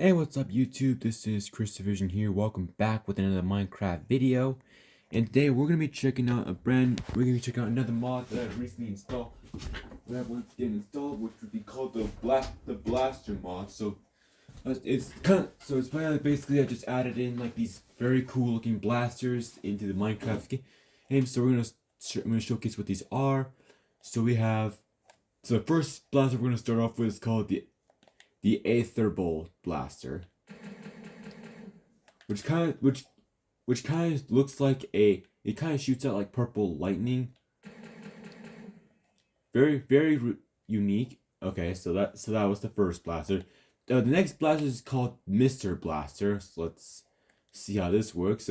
Hey, what's up YouTube? This is Chris Division here. Welcome back with another Minecraft video. And today we're gonna be checking out another mod that I recently installed. That once again installed, which would be called the Blaster mod. So basically I just added in like these very cool looking blasters into the Minecraft game. So I'm gonna showcase what these are. So the first blaster we're gonna start off with is called the Aetherbolt blaster, which kind of looks like it kind of shoots out like purple lightning. Very unique. Okay, so that was the first blaster. The next blaster is called Mr. Blaster. So let's see how this works.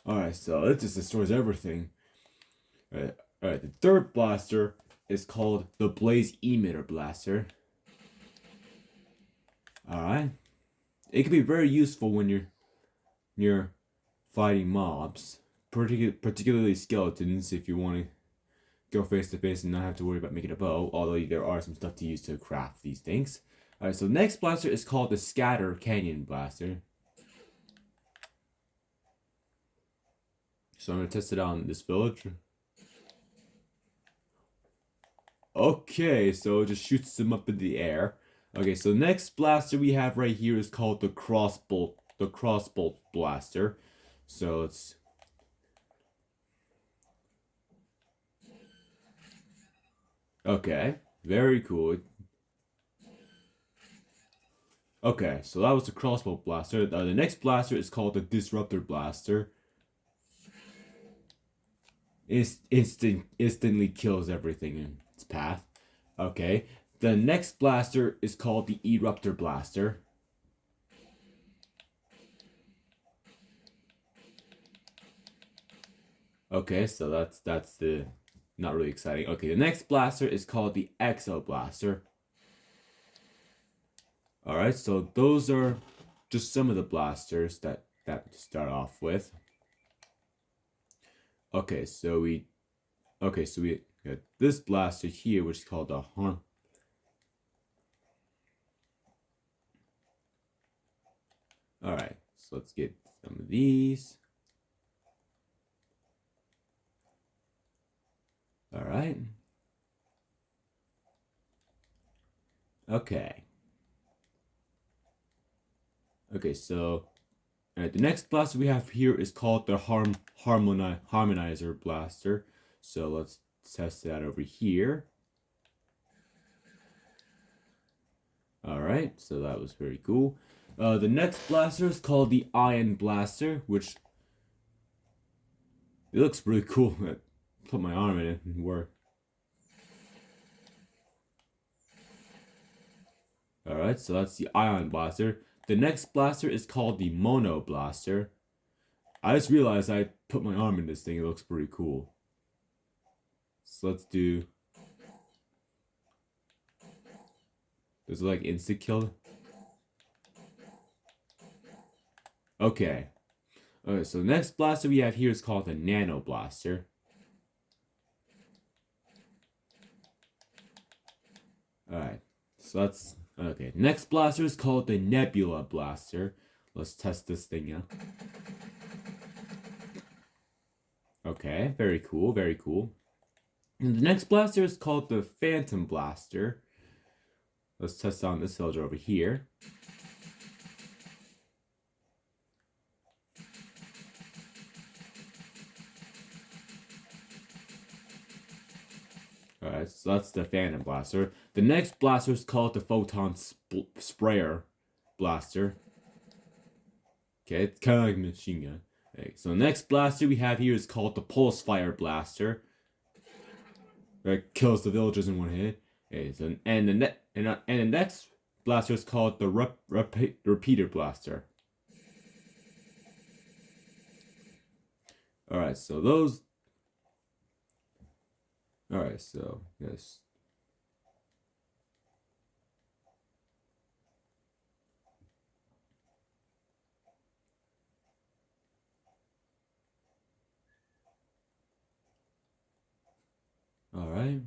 Alright, so it just destroys everything. Alright, the third blaster is called the Blaze Emitter Blaster. Alright. It can be very useful when you're fighting mobs, particularly skeletons, if you want to go face to face and not have to worry about making a bow, although there are some stuff to use to craft these things. Alright, so the next blaster is called the Scatter Canyon Blaster. So I'm going to test it on this village. Okay, so it just shoots them up in the air. Okay, so the next blaster we have right here is called the Crossbolt Blaster. So it's okay, very cool. Okay, so that was the Crossbow Blaster. The next blaster is called the Disruptor Blaster. Instantly kills everything in its path. Okay, the next blaster is called the Eruptor Blaster. Okay, so that's the not really exciting. Okay, the next blaster is called the Exo Blaster. Alright, so those are just some of the blasters that to start off with. Okay, so we got this blaster here, which is called the Harm. Alright, so let's get some of these. Alright. Okay. Okay, so the next blaster we have here is called the Harmonizer Blaster. So let's test that over here. Alright, so that was very cool. The next blaster is called the Ion Blaster, which it looks really cool. I put my arm in it and work. Alright, so that's the Ion Blaster. The next blaster is called the Mono Blaster. I just realized I put my arm in this thing. It looks pretty cool. So let's do... Does it like insta kill? Okay. Okay, so the next blaster we have here is called the Nano Blaster. Alright, so that's... Okay, next blaster is called the Nebula Blaster. Let's test this thing out. Okay, very cool, very cool. And the next blaster is called the Phantom Blaster. Let's test on this villager over here. Alright, so that's the Phantom Blaster. The next blaster is called the Photon Sprayer Blaster. Okay, it's kind of like a machine gun. Okay, so the next blaster we have here is called the Pulse Fire Blaster. That kills the villagers in one hit. Okay, so and the next blaster is called the Repeater Blaster. Alright, so those... Alright, so, yes. Alright.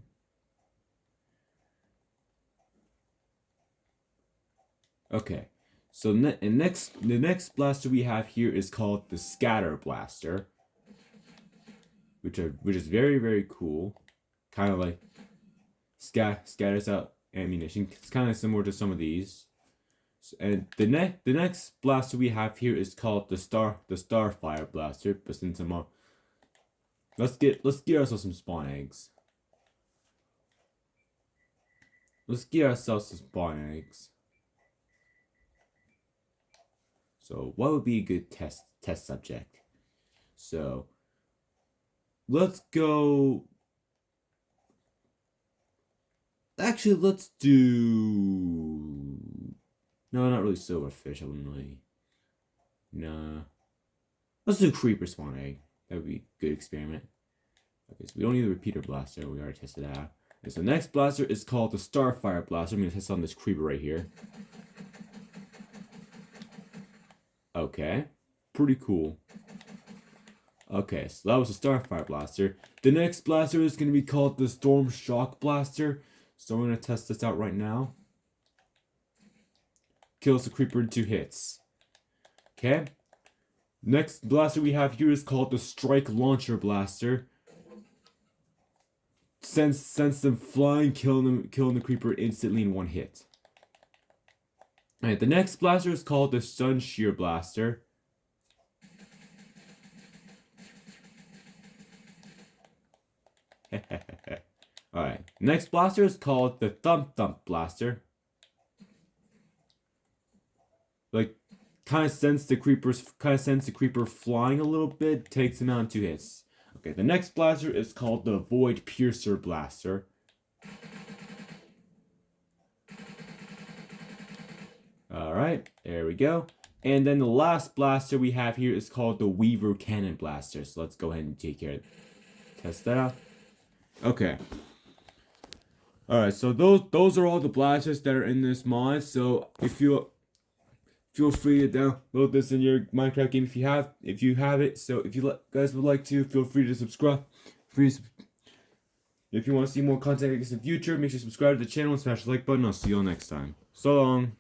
Okay, so the next blaster we have here is called the Scatter Blaster, which is very very cool, kind of like scatters out ammunition. It's kind of similar to some of these. And the next blaster we have here is called the Starfire Blaster. But since I'm on, let's get ourselves some spawn eggs. Let's get ourselves some spawn eggs. So what would be a good test subject? So let's go. Actually, let's do. No, not really silverfish. I wouldn't really. Nah. Let's do creeper spawn egg. That would be a good experiment. Okay, so we don't need the repeater blaster. We already tested that out. And so the next blaster is called the Starfire Blaster. I'm gonna test on this creeper right here. Okay, pretty cool. Okay, so that was the Starfire Blaster. The next blaster is gonna be called the Storm Shock Blaster. So we're gonna test this out right now. Kills the creeper in 2 hits. Okay. Next blaster we have here is called the Strike Launcher Blaster. Sends them flying, killing the creeper instantly in 1 hit. Alright, the next blaster is called the Sun Shear Blaster. Alright, next blaster is called the Thump Thump Blaster. Like, kind of sends the creeper flying a little bit, takes him out in 2 hits. Okay, the next blaster is called the Void Piercer Blaster. Alright, there we go. And then the last blaster we have here is called the Weaver Cannon Blaster. So let's go ahead and test that out. Okay. Alright, so those are all the blasters that are in this mod. So if you feel free to download this in your Minecraft game if you have it. So if you guys would like to, feel free to subscribe. If you want to see more content like this in the future, make sure to subscribe to the channel and smash the like button. I'll see you all next time. So long.